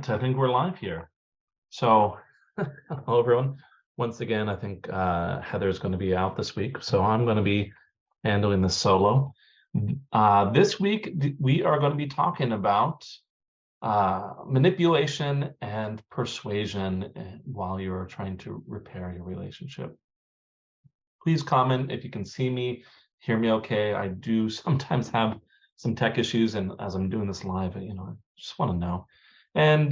right, I think we're live here. So, hello everyone. Once again, I think Heather's going to be out this week, so I'm going to be handling this solo. This week, we are going to be talking about manipulation and persuasion while you're trying to repair your relationship. Please comment if you can see me, hear me okay. I do sometimes have some tech issues, and as I'm doing this live, I just want to know. And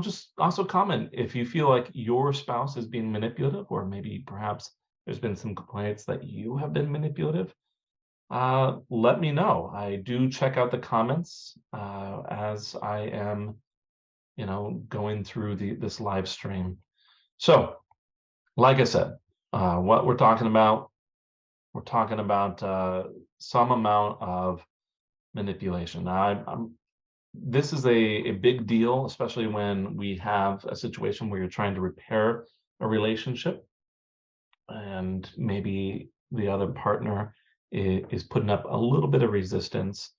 just also comment if you feel like your spouse is being manipulative, or maybe perhaps there's been some complaints that you have been manipulative. Let me know. I do check out the comments as I am, going through this live stream. So, like I said, what we're talking about some amount of manipulation. Now, this is a big deal, especially when we have a situation where you're trying to repair a relationship and maybe the other partner is putting up a little bit of resistance.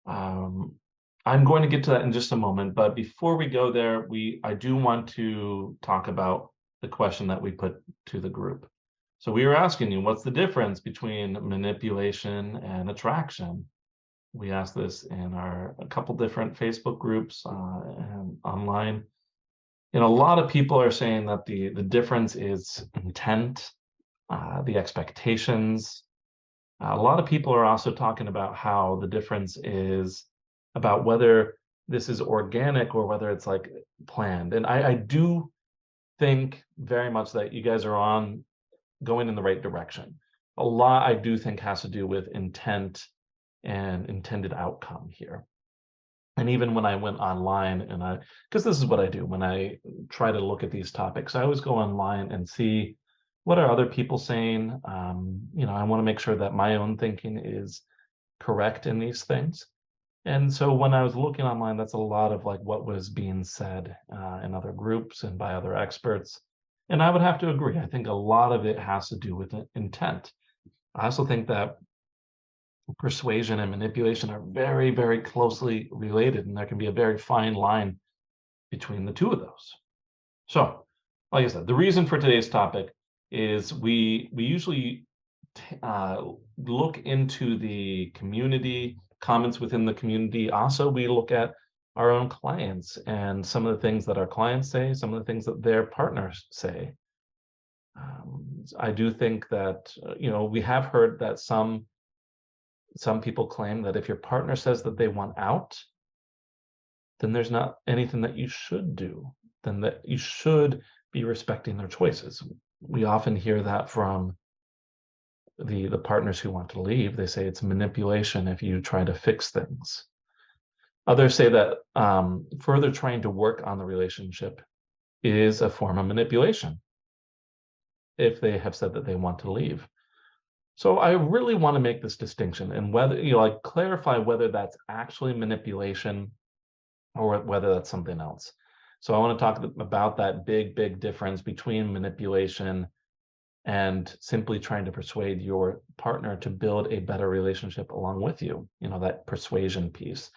I'm going to get to that in just a moment, but before we go there, I do want to talk about the question that we put to the group. So we were asking you, what's the difference between manipulation and attraction? We asked this in a couple different Facebook groups and online. A lot of people are saying that the difference is intent, the expectations. A lot of people are also talking about how the difference is about whether this is organic or whether it's like planned. And I do think very much that you guys are going in the right direction. A lot, I do think, has to do with intent and intended outcome here. And even when I went online, because this is what I do when I try to look at these topics, I always go online and see what are other people saying. I want to make sure that my own thinking is correct in these things. And so when I was looking online, that's a lot of like what was being said in other groups and by other experts. And I would have to agree. I think a lot of it has to do with intent. I also think that persuasion and manipulation are very, very closely related, and there can be a very fine line between the two of those. So, like I said, the reason for today's topic is we usually look into the community, comments within the community. Also, we look at our own clients and some of the things that our clients say, some of the things that their partners say. I do think that, we have heard that some people claim that if your partner says that they want out, then there's not anything that you should do, then that you should be respecting their choices. We often hear that from the partners who want to leave. They say it's manipulation if you try to fix things. Others say that further trying to work on the relationship is a form of manipulation if they have said that they want to leave. So I really want to make this distinction and whether, clarify whether that's actually manipulation or whether that's something else. So I want to talk about that big difference between manipulation and simply trying to persuade your partner to build a better relationship along with you, that persuasion piece,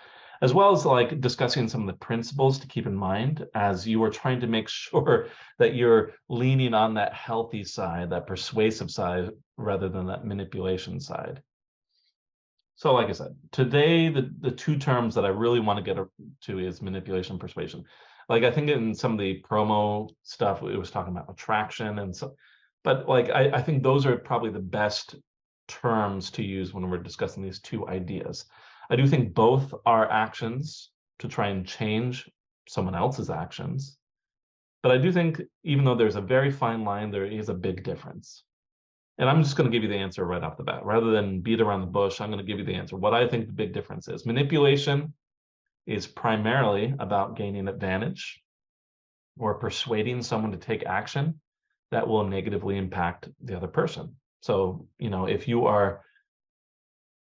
as well as like discussing some of the principles to keep in mind as you are trying to make sure that you're leaning on that healthy side, that persuasive side, rather than that manipulation side. So like I said, today, the two terms that I really want to get to is manipulation and persuasion. Like I think in some of the promo stuff, it was talking about attraction and so, but like I think those are probably the best terms to use when we're discussing these two ideas. I do think both are actions to try and change someone else's actions. But I do think even though there's a very fine line, there is a big difference. And I'm just going to give you the answer right off the bat. Rather than beat around the bush, I'm going to give you the answer. What I think the big difference is. Manipulation is primarily about gaining advantage or persuading someone to take action that will negatively impact the other person. So, if you are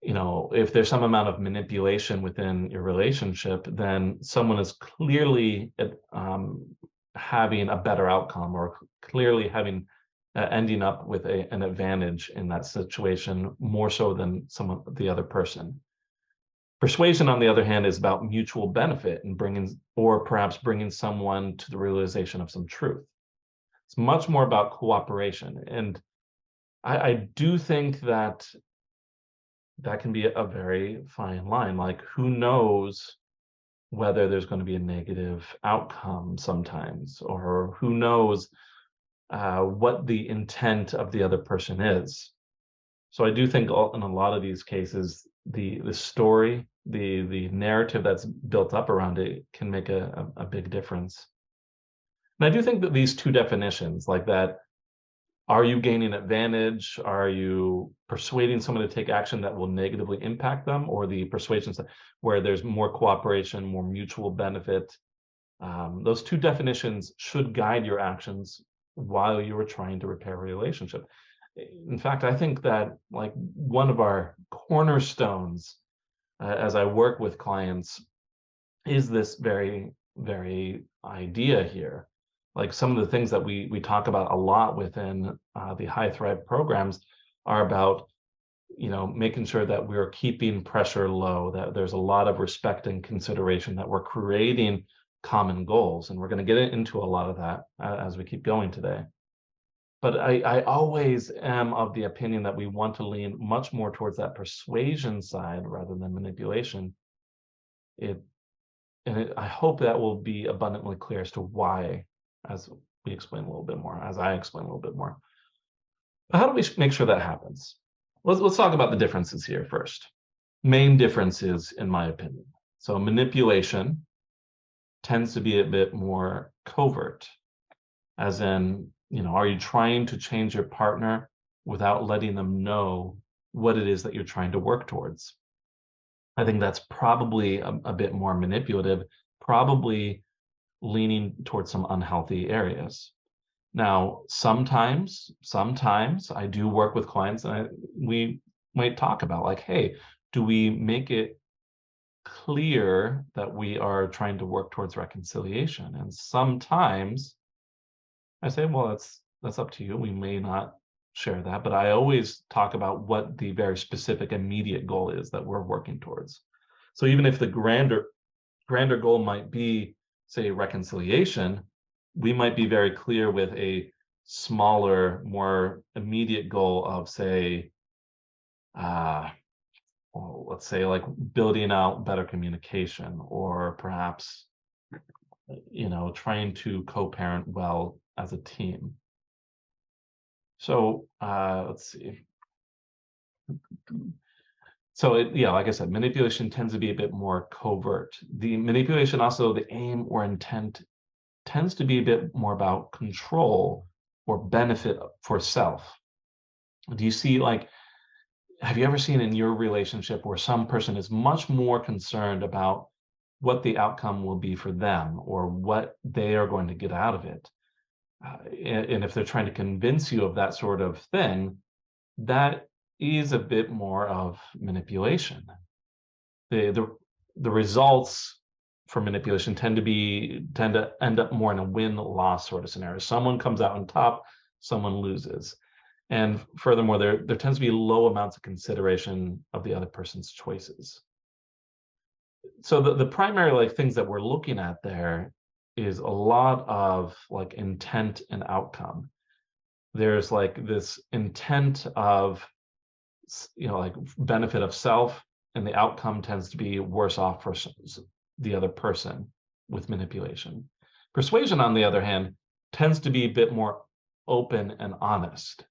if there's some amount of manipulation within your relationship, then someone is clearly having a better outcome or clearly having ending up with an advantage in that situation more so than the other person. Persuasion, on the other hand, is about mutual benefit and perhaps bringing someone to the realization of some truth. It's much more about cooperation. And I do think that can be a very fine line. Like, who knows whether there's going to be a negative outcome sometimes, or who knows what the intent of the other person is. So I do think in a lot of these cases, the story, the narrative that's built up around it can make a big difference. And I do think that these two definitions, like that, are you gaining advantage? Are you persuading someone to take action that will negatively impact them? Or the persuasion where there's more cooperation, more mutual benefit. Those two definitions should guide your actions while you are trying to repair a relationship. In fact, I think that, like, one of our cornerstones as I work with clients is this very, very idea here. Like, some of the things that we talk about a lot within the High Thrive programs are about, making sure that we're keeping pressure low, that there's a lot of respect and consideration, that we're creating common goals. And we're going to get into a lot of that as we keep going today. But I always am of the opinion that we want to lean much more towards that persuasion side rather than manipulation. I hope that will be abundantly clear as to why, as we explain a little bit more, as I explain a little bit more. But how do we make sure that happens? Let's talk about the differences here first. Main differences, in my opinion. So manipulation tends to be a bit more covert, as in, are you trying to change your partner without letting them know what it is that you're trying to work towards? I think that's probably a bit more manipulative, probably leaning towards some unhealthy areas. Now, sometimes I do work with clients, and we might talk about, like, hey, do we make it clear that we are trying to work towards reconciliation? And sometimes I say, well, that's up to you. We may not share that, but I always talk about what the very specific immediate goal is that we're working towards. So even if the grander goal might be, say, reconciliation, we might be very clear with a smaller, more immediate goal of, say, let's say, like, building out better communication, or perhaps, trying to co-parent well as a team. So let's see. So like I said, manipulation tends to be a bit more covert. The manipulation, also, the aim or intent tends to be a bit more about control or benefit for self. Do you see, like, have you ever seen in your relationship where some person is much more concerned about what the outcome will be for them, or what they are going to get out of it? And if they're trying to convince you of that sort of thing, that is a bit more of manipulation. The results for manipulation tend to end up more in a win-loss sort of scenario. Someone comes out on top, someone loses. And furthermore, there tends to be low amounts of consideration of the other person's choices. So the primary, like, things that we're looking at there is a lot of, like, intent and outcome. There's, like, this intent of, like, benefit of self, and the outcome tends to be worse off for the other person with manipulation. Persuasion, on the other hand, tends to be a bit more open and honest,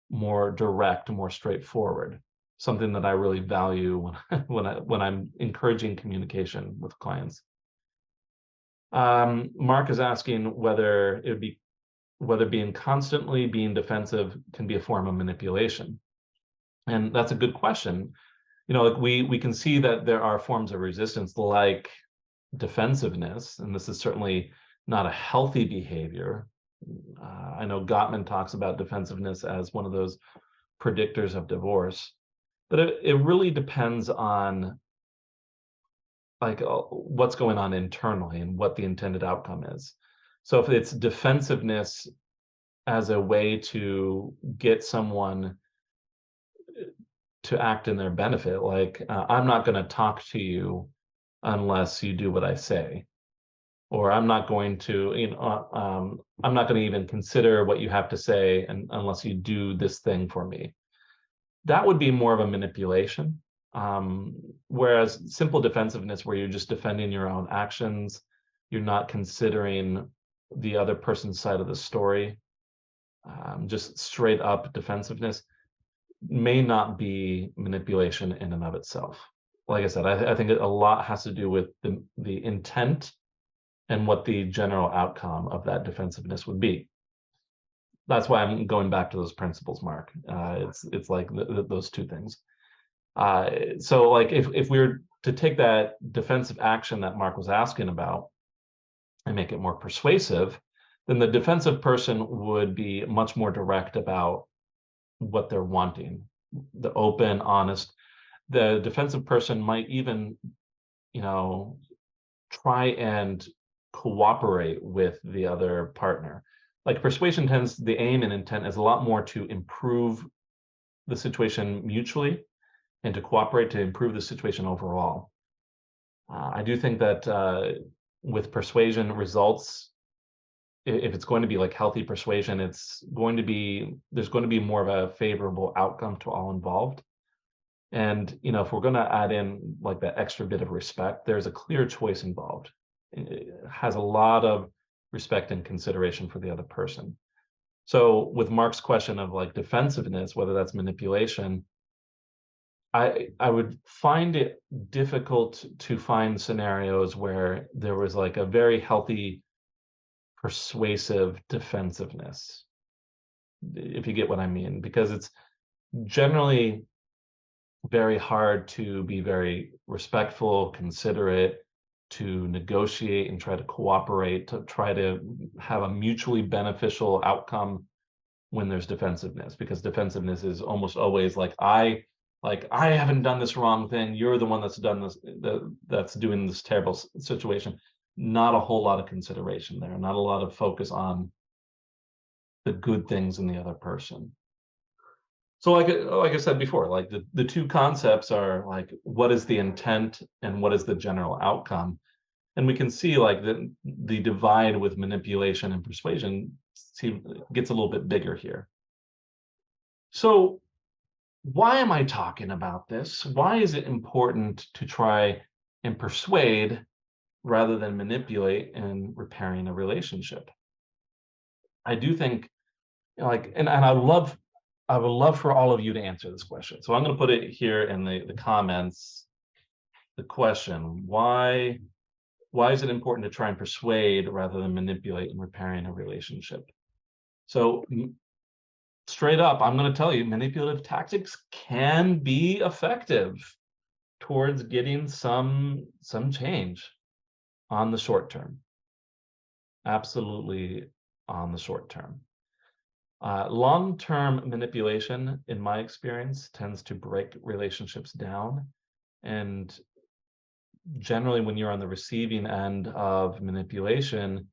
more direct, more straightforward. Something that I really value when I'm encouraging communication with clients. Marc is asking whether constantly being defensive can be a form of manipulation. And that's a good question. Like, we can see that there are forms of resistance, like defensiveness, and this is certainly not a healthy behavior. I know Gottman talks about defensiveness as one of those predictors of divorce, but it really depends on, like, what's going on internally and what the intended outcome is. So if it's defensiveness as a way to get someone to act in their benefit. Like, I'm not going to talk to you unless you do what I say, or I'm not going to, I'm not going to even consider what you have to say unless you do this thing for me. That would be more of a manipulation. Whereas simple defensiveness, where you're just defending your own actions, you're not considering the other person's side of the story, just straight up defensiveness, may not be manipulation in and of itself. Like I said, I think a lot has to do with the intent and what the general outcome of that defensiveness would be. That's why I'm going back to those principles, Mark. It's like those two things. So like if we were to take that defensive action that Mark was asking about and make it more persuasive, then the defensive person would be much more direct about what they're wanting, the open, honest. The defensive person might even, try and cooperate with the other partner. Like persuasion tends, the aim and intent is a lot more to improve the situation mutually and to cooperate to improve the situation overall. I do think that with persuasion results, if it's going to be like healthy persuasion, there's going to be more of a favorable outcome to all involved. And, if we're going to add in like that extra bit of respect, there's a clear choice involved. It has a lot of respect and consideration for the other person. So with Mark's question of like defensiveness, whether that's manipulation, I would find it difficult to find scenarios where there was like a very healthy, persuasive defensiveness, if you get what I mean, because it's generally very hard to be very respectful, considerate, to negotiate and try to cooperate, to try to have a mutually beneficial outcome when there's defensiveness, because defensiveness is almost always like I haven't done this wrong thing, you're the one that's done this, that's doing this terrible situation. Not a whole lot of consideration there, not a lot of focus on the good things in the other person. So like I said before, like the two concepts are like, what is the intent and what is the general outcome? And we can see like the divide with manipulation and persuasion gets a little bit bigger here. So why am I talking about this? Why is it important to try and persuade rather than manipulate in repairing a relationship? I do think, and I would love for all of you to answer this question. So I'm going to put it here in the comments. The question: why is it important to try and persuade rather than manipulate in repairing a relationship? So straight up, I'm going to tell you, manipulative tactics can be effective towards getting some change on the short term. Absolutely on the short term. Long-term manipulation, in my experience, tends to break relationships down. And generally, when you're on the receiving end of manipulation,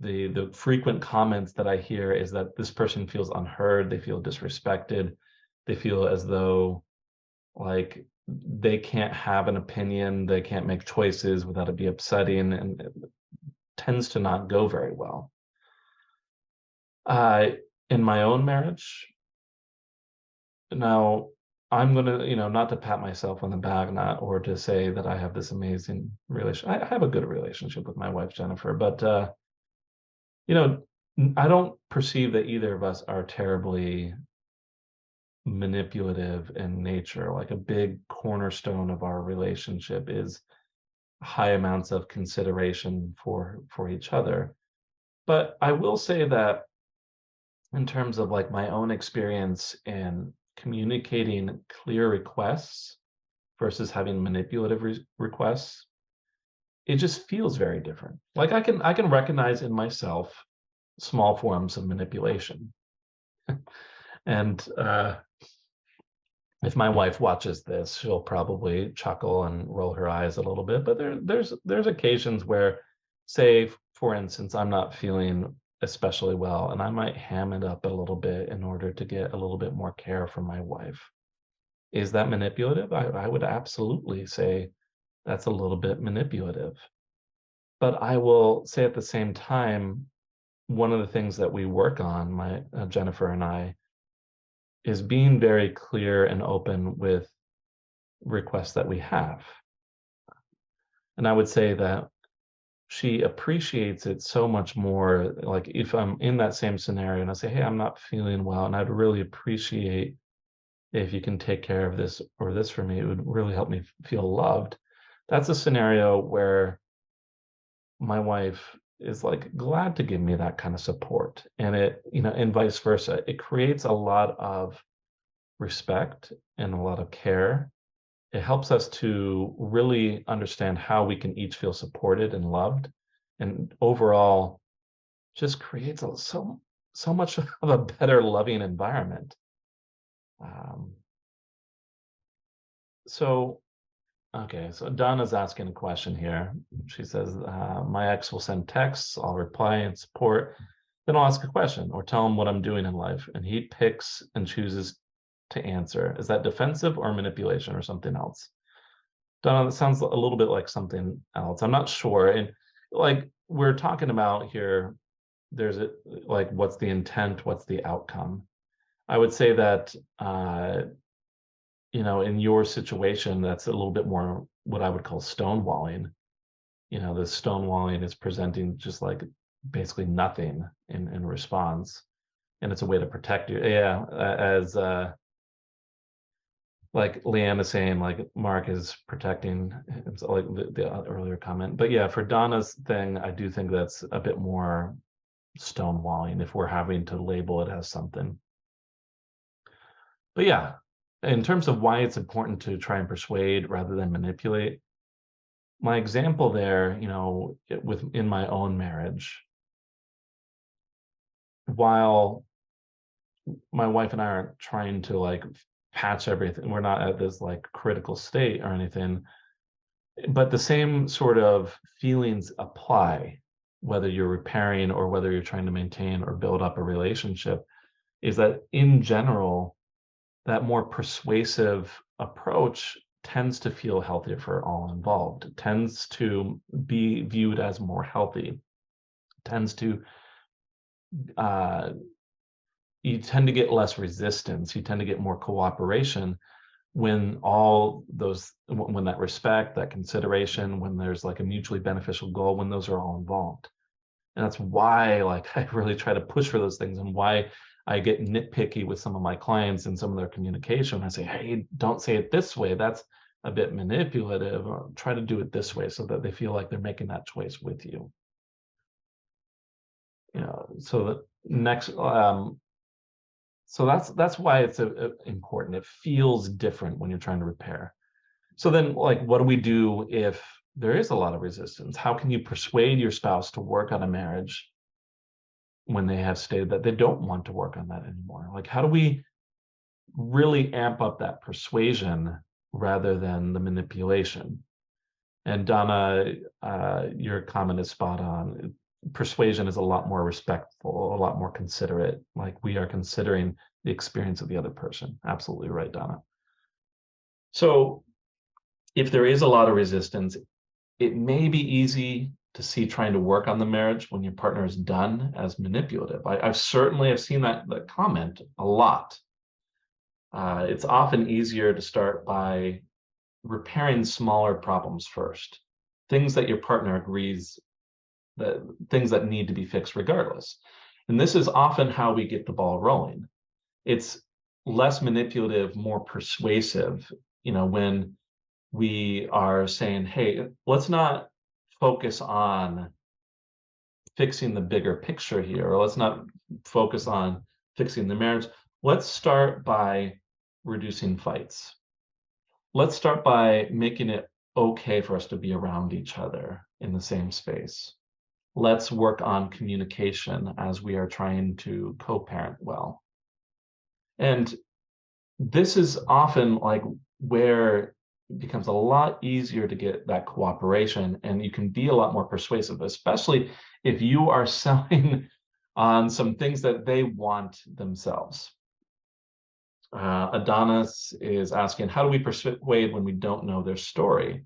the frequent comments that I hear is that this person feels unheard, they feel disrespected, they feel as though like they can't have an opinion, they can't make choices without it be upsetting, and it tends to not go very well. In my own marriage, now I'm gonna, not to pat myself on the back, or to say that I have this amazing relationship. I have a good relationship with my wife, Jennifer, but I don't perceive that either of us are terribly manipulative in nature. Like a big cornerstone of our relationship is high amounts of consideration for each other. But I will say that in terms of like my own experience in communicating clear requests versus having manipulative requests, it just feels very different. Like I can recognize in myself small forms of manipulation. And if my wife watches this, she'll probably chuckle and roll her eyes a little bit. But there's occasions where, say, for instance, I'm not feeling especially well, and I might ham it up a little bit in order to get a little bit more care from my wife. Is that manipulative? I would absolutely say that's a little bit manipulative. But I will say at the same time, one of the things that we work on, my Jennifer and I, is being very clear and open with requests that we have. And I would say that she appreciates it so much more. Like if I'm in that same scenario and I say, hey, I'm not feeling well, and I'd really appreciate if you can take care of this or this for me, it would really help me feel loved. That's a scenario where my wife is like glad to give me that kind of support. And it, and vice versa. It creates a lot of respect and a lot of care. It helps us to really understand how we can each feel supported and loved. And overall, just creates so much of a better loving environment. Um, so Okay, so Donna's asking a question here. She says, my ex will send texts, I'll reply and support, then I'll ask a question or tell him what I'm doing in life, and he picks and chooses to answer. Is that defensive or manipulation or something else? Donna, that sounds a little bit like something else. I'm not sure. And like we're talking about here, there's like, what's the intent? What's the outcome? I would say that in your situation, that's a little bit more what I would call stonewalling. The stonewalling is presenting just like basically nothing in response. And it's a way to protect you. Yeah, as like Leanne is saying, like Marc is protecting himself, like the earlier comment. But yeah, for Donna's thing, I do think that's a bit more stonewalling if we're having to label it as something. But yeah, in terms of why it's important to try and persuade rather than manipulate, my example there, in my own marriage, while my wife and I aren't trying to like patch everything, we're not at this like critical state or anything, but the same sort of feelings apply, whether you're repairing or whether you're trying to maintain or build up a relationship, is that in general, that more persuasive approach tends to feel healthier for all involved. It tends to be viewed as more healthy. Tends to you tend to get less resistance. You tend to get more cooperation when when that respect, that consideration, when there's like a mutually beneficial goal, when those are all involved. And that's why like I really try to push for those things, and why I get nitpicky with some of my clients and some of their communication. I say, hey, don't say it this way. That's a bit manipulative. Or try to do it this way so that they feel like they're making that choice with you. So the next, so that's why it's important. It feels different when you're trying to repair. So then, like, what do we do if there is a lot of resistance? How can you persuade your spouse to work on a marriage when they have stated that they don't want to work on that anymore? Like, how do we really amp up that persuasion rather than the manipulation? And Donna, your comment is spot on. Persuasion is a lot more respectful, a lot more considerate. Like we are considering the experience of the other person. Absolutely right, Donna. So if there is a lot of resistance, it may be easy to see trying to work on the marriage when your partner is done as manipulative. I've certainly have seen that comment a lot. It's often easier to start by repairing smaller problems first, things that your partner agrees, that things that need to be fixed regardless. And this is often how we get the ball rolling. It's less manipulative, more persuasive, when we are saying, hey, let's not focus on fixing the bigger picture here, or let's not focus on fixing the marriage. Let's start by reducing fights. Let's start by making it okay for us to be around each other in the same space. Let's work on communication as we are trying to co-parent well. And this is often like where it becomes a lot easier to get that cooperation, and you can be a lot more persuasive, especially if you are selling on some things that they want themselves. Adonis is asking, how do we persuade when we don't know their story?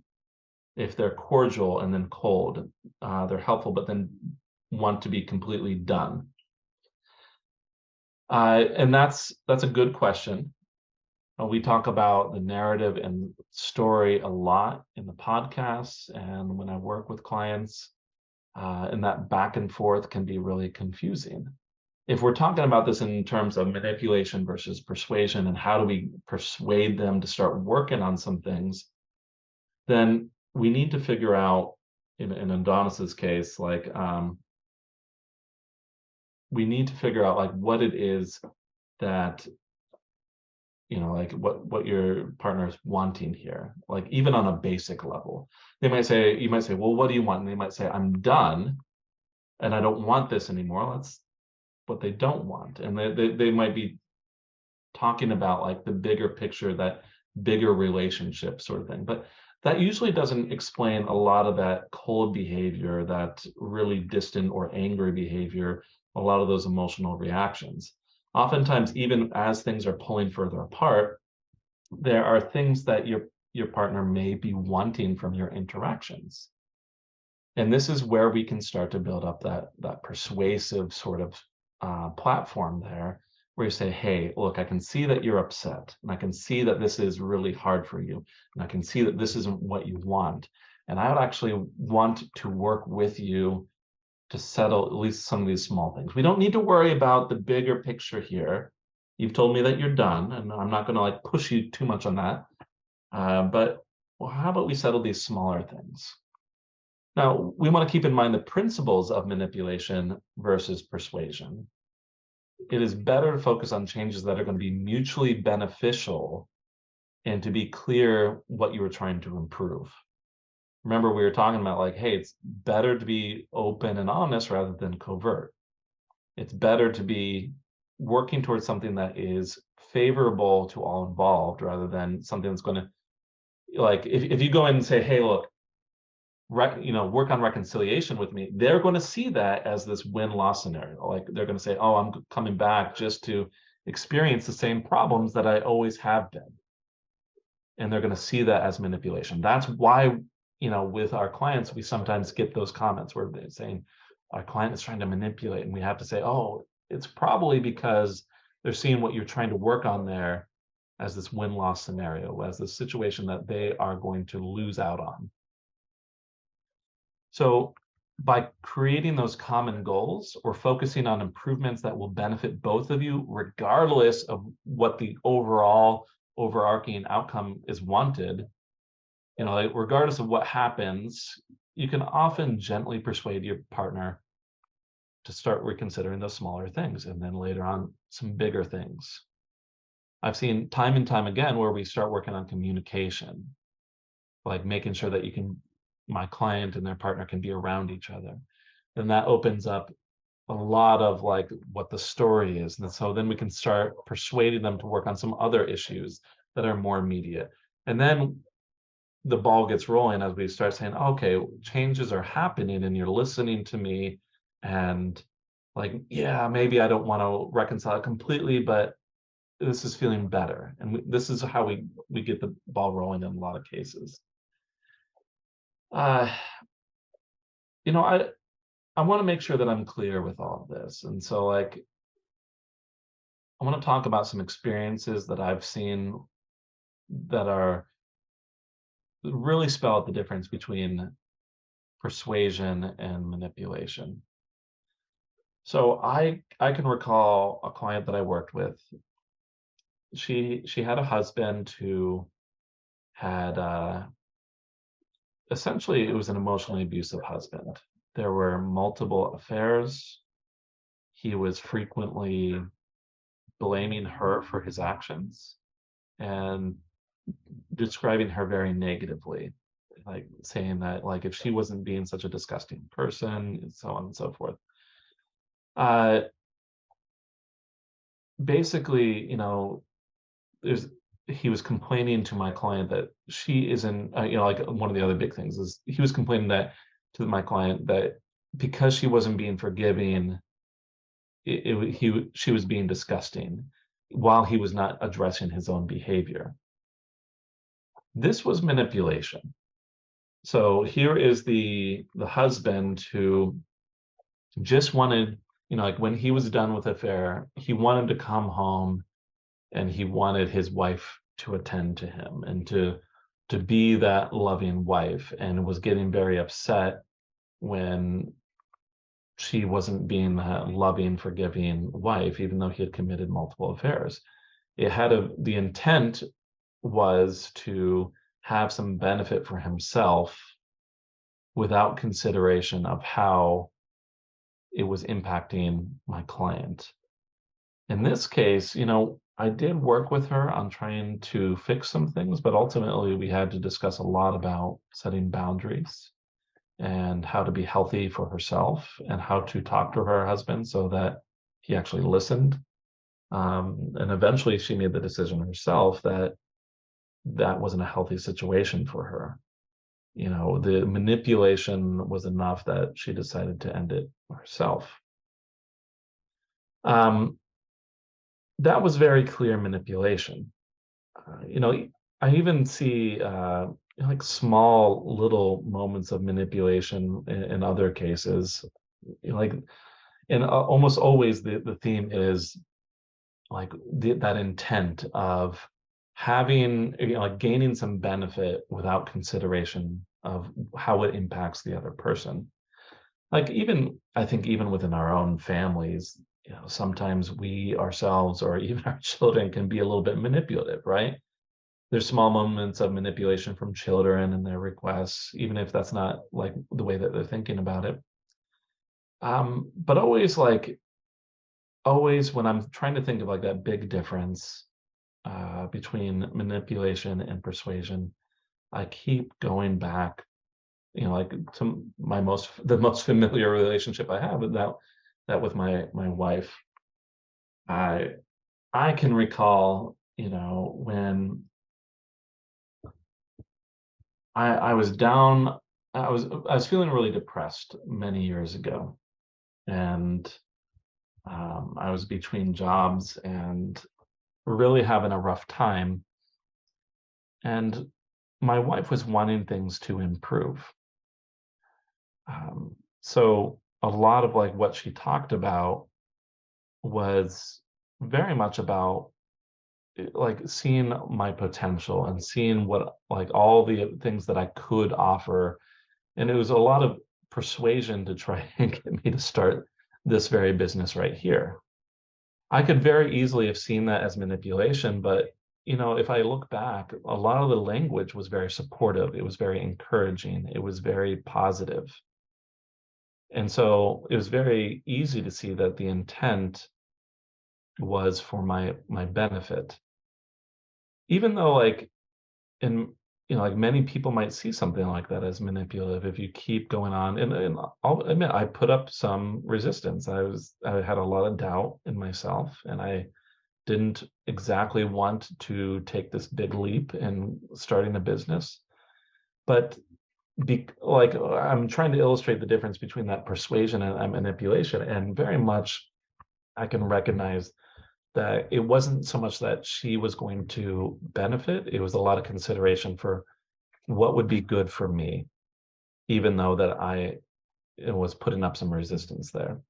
If they're cordial and then cold, they're helpful, but then want to be completely done. And that's a good question. We talk about the narrative and story a lot in the podcasts, and when I work with clients, and that back and forth can be really confusing. If we're talking about this in terms of manipulation versus persuasion and how do we persuade them to start working on some things, then we need to figure out, in Adonis's case, like we need to figure out like what it is that, you know, like what your partner is wanting here, like even on a basic level. You might say, well, what do you want? And they might say, I'm done and I don't want this anymore. That's what they don't want. And they might be talking about like the bigger picture, that bigger relationship sort of thing. But that usually doesn't explain a lot of that cold behavior, that really distant or angry behavior, a lot of those emotional reactions. Oftentimes, even as things are pulling further apart, there are things that your partner may be wanting from your interactions. And this is where we can start to build up that persuasive sort of platform there, where you say, hey, look, I can see that you're upset, and I can see that this is really hard for you, and I can see that this isn't what you want. And I would actually want to work with you to settle at least some of these small things. We don't need to worry about the bigger picture here. You've told me that you're done, and I'm not going to like push you too much on that. But well, how about we settle these smaller things? Now, we want to keep in mind the principles of manipulation versus persuasion. It is better to focus on changes that are going to be mutually beneficial and to be clear what you were trying to improve. Remember, we were talking about like, hey, it's better to be open and honest rather than covert. It's better to be working towards something that is favorable to all involved rather than something that's going to, like, if you go in and say, hey, look, work on reconciliation with me, they're going to see that as this win-loss scenario. Like they're going to say, oh, I'm coming back just to experience the same problems that I always have been. And they're going to see that as manipulation. That's why, with our clients, we sometimes get those comments where they're saying our client is trying to manipulate, and we have to say, oh, it's probably because they're seeing what you're trying to work on there as this win-loss scenario, as the situation that they are going to lose out on. So by creating those common goals or focusing on improvements that will benefit both of you, regardless of what the overall overarching outcome is wanted, like regardless of what happens, you can often gently persuade your partner to start reconsidering those smaller things, and then later on some bigger things. I've seen time and time again where we start working on communication, like making sure that my client and their partner can be around each other. And that opens up a lot of like what the story is. And so then we can start persuading them to work on some other issues that are more immediate. And then the ball gets rolling as we start saying, okay, changes are happening and you're listening to me. And like, yeah, maybe I don't want to reconcile it completely, but this is feeling better. And this is how we get the ball rolling in a lot of cases. I want to make sure that I'm clear with all of this. And so like, I want to talk about some experiences that I've seen that are really spell out the difference between persuasion and manipulation. So I can recall a client that I worked with. She had a husband who had essentially, it was an emotionally abusive husband. There were multiple affairs. He was frequently blaming her for his actions and describing her very negatively, like saying that like if she wasn't being such a disgusting person, and so on and so forth. Basically, he was complaining to my client that she isn't, like one of the other big things is he was complaining that to my client that because she wasn't being forgiving, she was being disgusting. while he was not addressing his own behavior. This was manipulation. So here is the husband who just wanted, like when he was done with the affair, he wanted to come home and he wanted his wife to attend to him and to be that loving wife, and was getting very upset when she wasn't being that loving, forgiving wife, even though he had committed multiple affairs. The intent was to have some benefit for himself without consideration of how it was impacting my client. In this case, I did work with her on trying to fix some things, but ultimately we had to discuss a lot about setting boundaries and how to be healthy for herself and how to talk to her husband so that he actually listened. And eventually she made the decision herself that that wasn't a healthy situation for her. The manipulation was enough that she decided to end it herself. That was very clear manipulation. I even see like small little moments of manipulation in other cases. Like, and almost always the theme is like that intent of having, like gaining some benefit without consideration of how it impacts the other person. Like I think even within our own families, sometimes we ourselves or even our children can be a little bit manipulative, right? There's small moments of manipulation from children and their requests, even if that's not like the way that they're thinking about it. But always when I'm trying to think of like that big difference between manipulation and persuasion, I keep going back, like to the most familiar relationship I have, and that with my wife. I can recall, when I was down, I was feeling really depressed many years ago, and I was between jobs and really having a rough time. And my wife was wanting things to improve. So a lot of like what she talked about was very much about like seeing my potential and seeing what like all the things that I could offer. And it was a lot of persuasion to try and get me to start this very business right here. I could very easily have seen that as manipulation, but if I look back, a lot of the language was very supportive. It was very encouraging. It was very positive. And so it was very easy to see that the intent was for my benefit. Even though like in like many people might see something like that as manipulative if you keep going on. And I'll admit I put up some resistance. I had a lot of doubt in myself, and I didn't exactly want to take this big leap in starting a business. But like I'm trying to illustrate the difference between that persuasion and manipulation, and very much I can recognize that it wasn't so much that she was going to benefit, it was a lot of consideration for what would be good for me, even though that I was putting up some resistance there.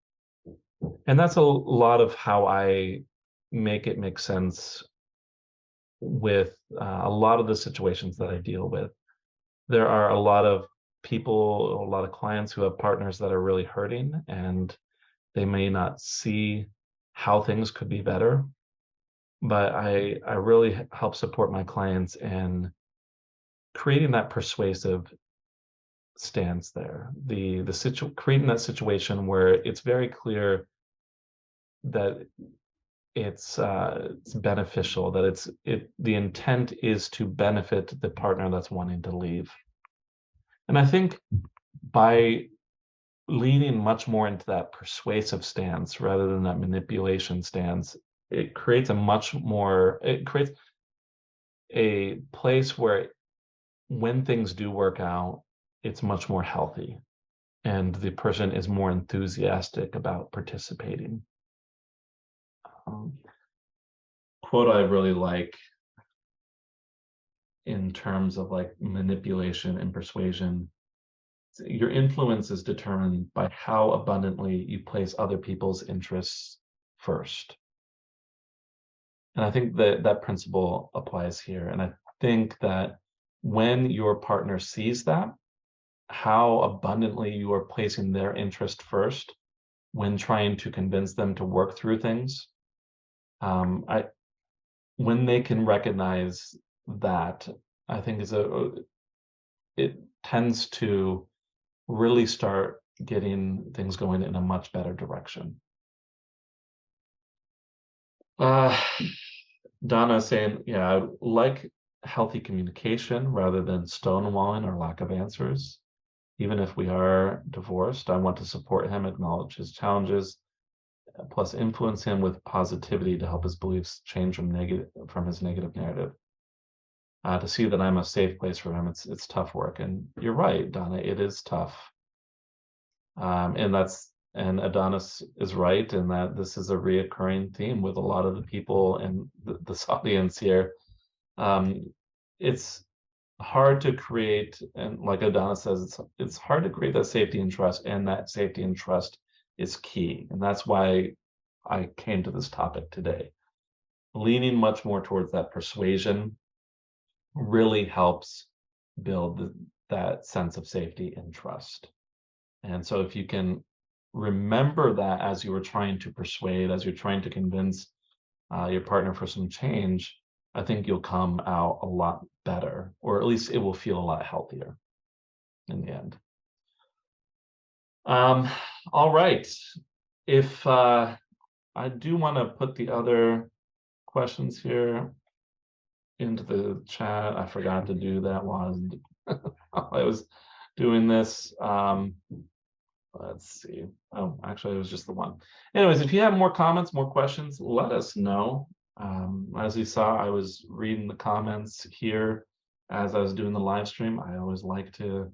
And that's a lot of how I make it make sense with a lot of the situations that I deal with. There are a lot of people, a lot of clients who have partners that are really hurting, and they may not see how things could be better. But I really help support my clients in creating that persuasive stance there. Creating that situation where it's very clear that it's beneficial, that the intent is to benefit the partner that's wanting to leave. And I think by leaning much more into that persuasive stance rather than that manipulation stance, it creates a place where when things do work out, it's much more healthy and the person is more enthusiastic about participating. quote I really like in terms of like manipulation and persuasion. Your influence is determined by how abundantly you place other people's interests first. And I think that that principle applies here. And I think that when your partner sees that, how abundantly you are placing their interest first when trying to convince them to work through things, when they can recognize that, I think it tends to really start getting things going in a much better direction. Donna saying, yeah, I like healthy communication rather than stonewalling or lack of answers. Even if we are divorced, I want to support him, acknowledge his challenges, plus influence him with positivity to help his beliefs change from his negative narrative. To see that I'm a safe place for him, it's tough work. And you're right, Donna, it is tough. And Adonis is right in that this is a reoccurring theme with a lot of the people in this audience here. It's hard to create, and like Adonis says, it's hard to create that safety and trust, and that safety and trust is key. And that's why I came to this topic today. Leaning much more towards that persuasion really helps build that sense of safety and trust. And so if you can remember that as you were trying to persuade, as you're trying to convince your partner for some change, I think you'll come out a lot better, or at least it will feel a lot healthier in the end. All right. If I do want to put the other questions here into the chat, I forgot to do that while I was doing this. Let's see. Oh, actually, it was just the one. Anyways, if you have more comments, more questions, let us know. As you saw, I was reading the comments here as I was doing the live stream. I always like to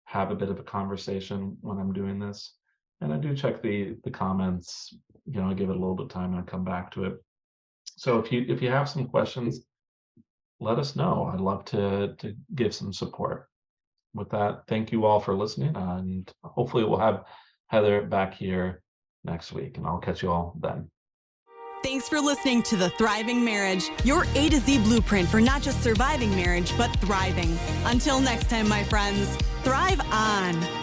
have a bit of a conversation when I'm doing this. And I do check the comments, I give it a little bit of time and I come back to it. So if you have some questions, let us know. I'd love to give some support. With that, thank you all for listening, and hopefully we'll have Heather back here next week, and I'll catch you all then. Thanks for listening to The Thriving Marriage, your A to Z blueprint for not just surviving marriage, but thriving. Until next time, my friends, thrive on.